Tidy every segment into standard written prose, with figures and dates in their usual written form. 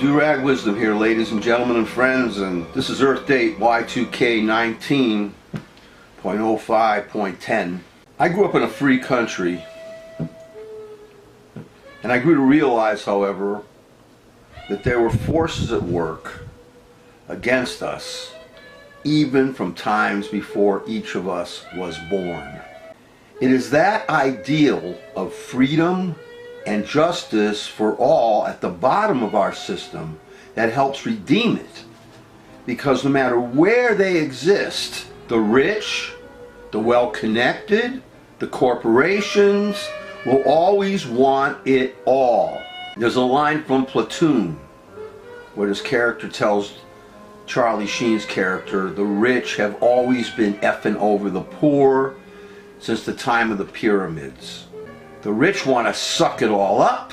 Durag Wisdom here, ladies and gentlemen and friends, and this is Earth Date Y2K 19.05.10. I grew up in a free country, and I grew to realize, however, that there were forces at work against us, even from times before each of us was born. It is that ideal of freedom and justice for all at the bottom of our system that helps redeem it. Because no matter where they exist, the rich, the well-connected, the corporations will always want it all. There's a line from Platoon where this character tells Charlie Sheen's character, the rich have always been effing over the poor since the time of the pyramids. The rich want to suck it all up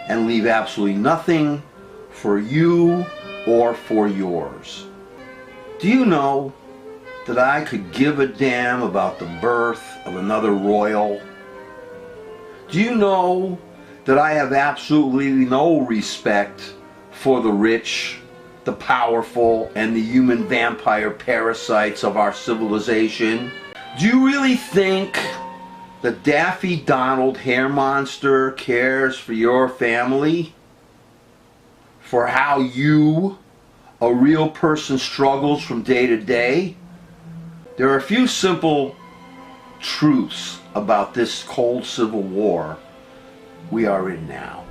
and leave absolutely nothing for you or for yours. Do you know that I could give a damn about the birth of another royal? Do you know that I have absolutely no respect for the rich, the powerful, and the human vampire parasites of our civilization? Do you really think the Daffy Donald hair monster cares for your family? For how you, a real person, struggles from day to day? There are a few simple truths about this cold civil war we are in now.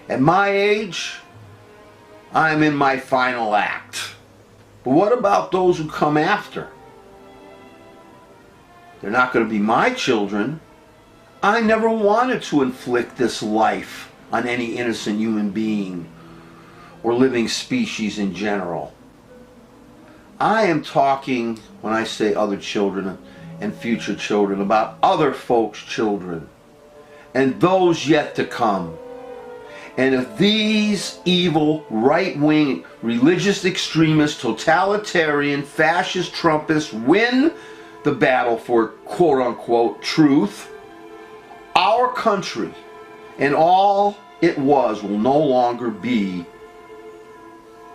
At my age, I'm in my final act. But what about those who come after? They're not going to be my children. I never wanted to inflict this life on any innocent human being or living species in general. I am talking, when I say other children and future children, about other folks' children and those yet to come. And if these evil, right-wing, religious extremist, totalitarian, fascist Trumpists win the battle for quote-unquote truth, our country and all it was will no longer be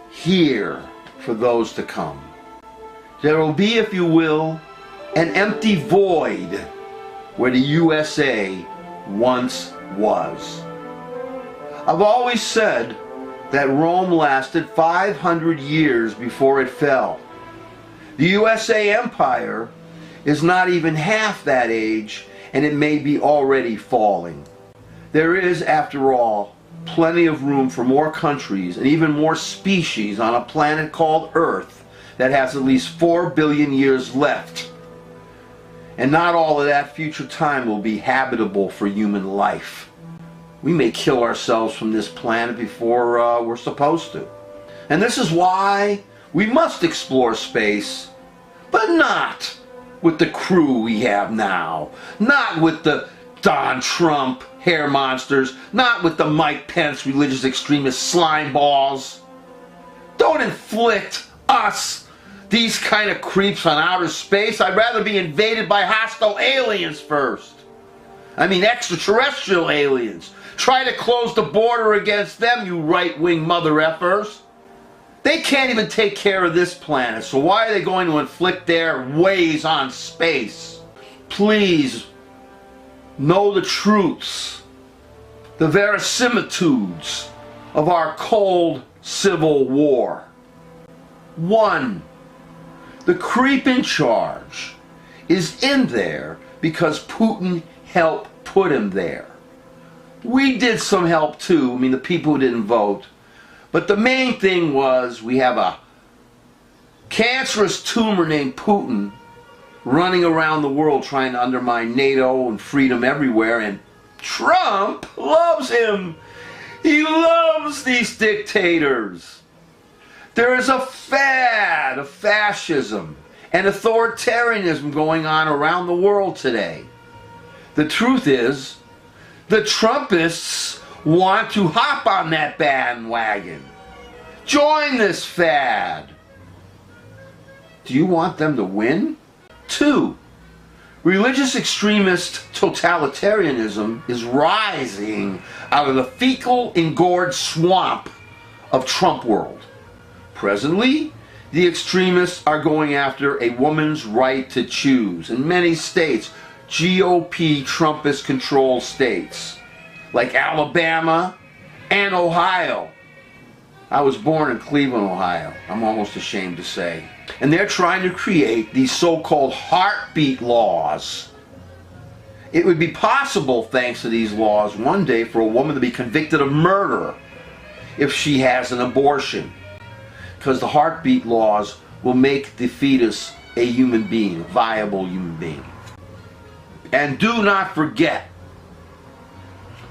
here for those to come. There will be, if you will, an empty void where the USA once was. I've always said that Rome lasted 500 years before it fell. The USA Empire is not even half that age, and it may be already falling. There is, after all, plenty of room for more countries and even more species on a planet called Earth that has at least 4 billion years left. And not all of that future time will be habitable for human life. We may kill ourselves from this planet before we're supposed to. And this is why we must explore space, but not with the crew we have now, not with the Don Trump hair monsters, not with the Mike Pence religious extremist slime balls. Don't inflict us, these kind of creeps, on outer space. I'd rather be invaded by hostile aliens first. I mean extraterrestrial aliens. Try to close the border against them, you right-wing mother effers. They can't even take care of this planet, so why are they going to inflict their ways on space? Please know the truths, the verisimilitudes of our cold civil war. 1. The creep in charge is in there because Putin helped put him there. We did some help too, I mean the people who didn't vote. But the main thing was we have a cancerous tumor named Putin running around the world trying to undermine NATO and freedom everywhere, and Trump loves him. He loves these dictators. There is a fad of fascism and authoritarianism going on around the world today. The truth is, the Trumpists want to hop on that bandwagon. Join this fad. Do you want them to win? 2. Religious extremist totalitarianism is rising out of the fecal engorged swamp of Trump world. Presently, the extremists are going after a woman's right to choose in many states, GOP Trumpist controlled states, like Alabama and Ohio. I was born in Cleveland, Ohio, I'm almost ashamed to say. And they're trying to create these so-called heartbeat laws. It would be possible, thanks to these laws, one day for a woman to be convicted of murder if she has an abortion. Because the heartbeat laws will make the fetus a human being, a viable human being. And do not forget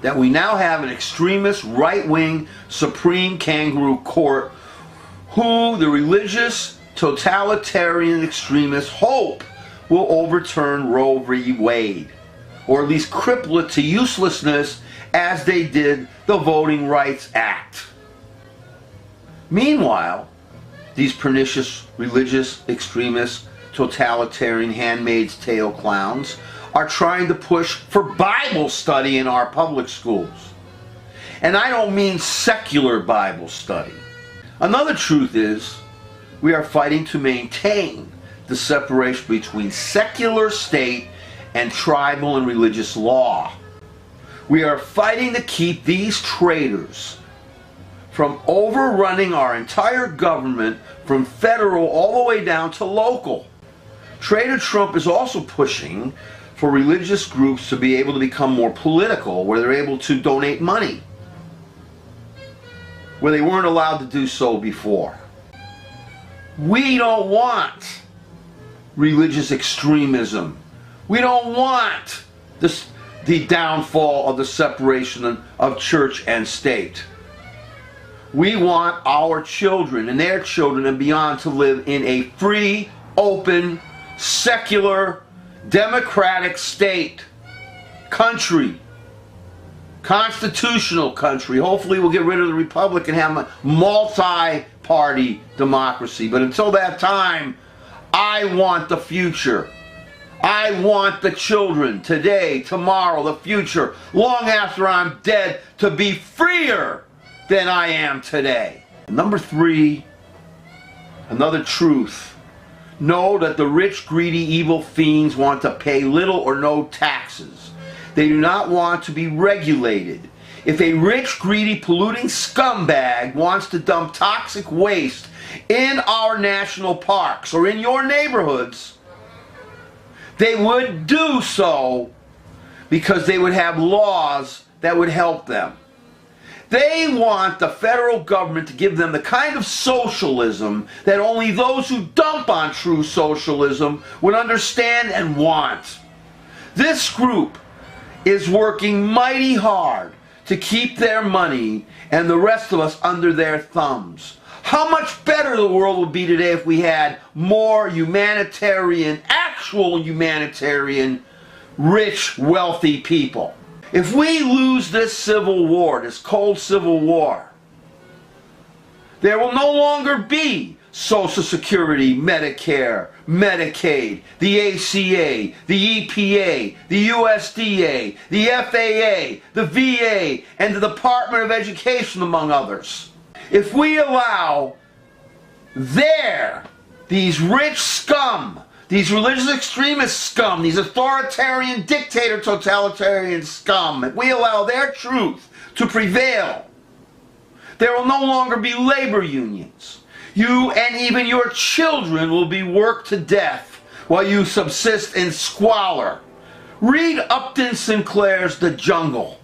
that we now have an extremist, right-wing, supreme kangaroo court who the religious, totalitarian extremists hope will overturn Roe v. Wade, or at least cripple it to uselessness as they did the Voting Rights Act. Meanwhile, these pernicious religious extremists, totalitarian handmaid's tale clowns are trying to push for Bible study in our public schools. And I don't mean secular Bible study. Another truth is we are fighting to maintain the separation between secular state and tribal and religious law. We are fighting to keep these traitors from overrunning our entire government from federal all the way down to local. Traitor Trump is also pushing for religious groups to be able to become more political, where they're able to donate money, where they weren't allowed to do so before. We don't want religious extremism. We don't want the downfall of the separation of church and state. We want our children and their children and beyond to live in a free, open, secular, democratic state, country, constitutional country. Hopefully we'll get rid of the republic and have a multi-party democracy. But until that time, I want the future. I want the children today, tomorrow, the future, long after I'm dead, to be freer than I am today. Number 3, another truth. Know that the rich, greedy, evil fiends want to pay little or no taxes. They do not want to be regulated. If a rich, greedy, polluting scumbag wants to dump toxic waste in our national parks or in your neighborhoods, they would do so because they would have laws that would help them. They want the federal government to give them the kind of socialism that only those who dump on true socialism would understand and want. This group is working mighty hard to keep their money and the rest of us under their thumbs. How much better the world would be today if we had more humanitarian, actual humanitarian, rich, wealthy people. If we lose this civil war, this cold civil war, there will no longer be Social Security, Medicare, Medicaid, the ACA, the EPA, the USDA, the FAA, the VA, and the Department of Education, among others. If we allow these rich scum, these religious extremist scum, these authoritarian dictator totalitarian scum, if we allow their truth to prevail, there will no longer be labor unions. You and even your children will be worked to death while you subsist in squalor. Read Upton Sinclair's The Jungle.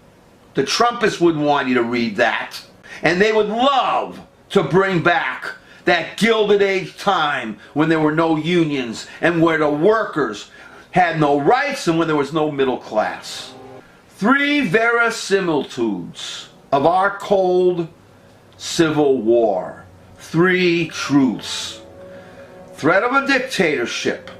The Trumpists wouldn't want you to read that. And they would love to bring back that Gilded Age time when there were no unions and where the workers had no rights and when there was no middle class. 3 verisimilitudes of our cold civil war. 3 truths. Threat of a dictatorship.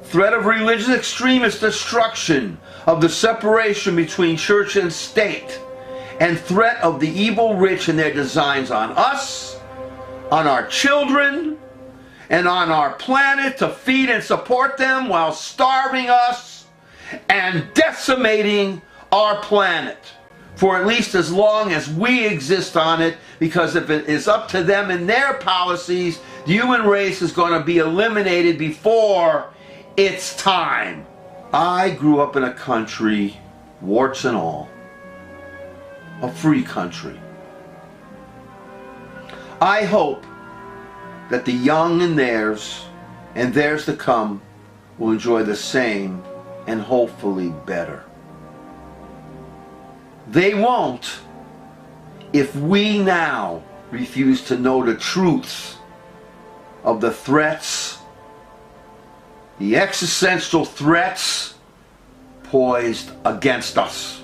Threat of religious extremist destruction of the separation between church and state. And threat of the evil rich and their designs on us, on our children, and on our planet to feed and support them while starving us and decimating our planet for at least as long as we exist on it, because if it is up to them and their policies, the human race is going to be eliminated before its time. I grew up in a country, warts and all, a free country. I hope that the young and theirs to come will enjoy the same and hopefully better. They won't if we now refuse to know the truth of the threats, the existential threats poised against us.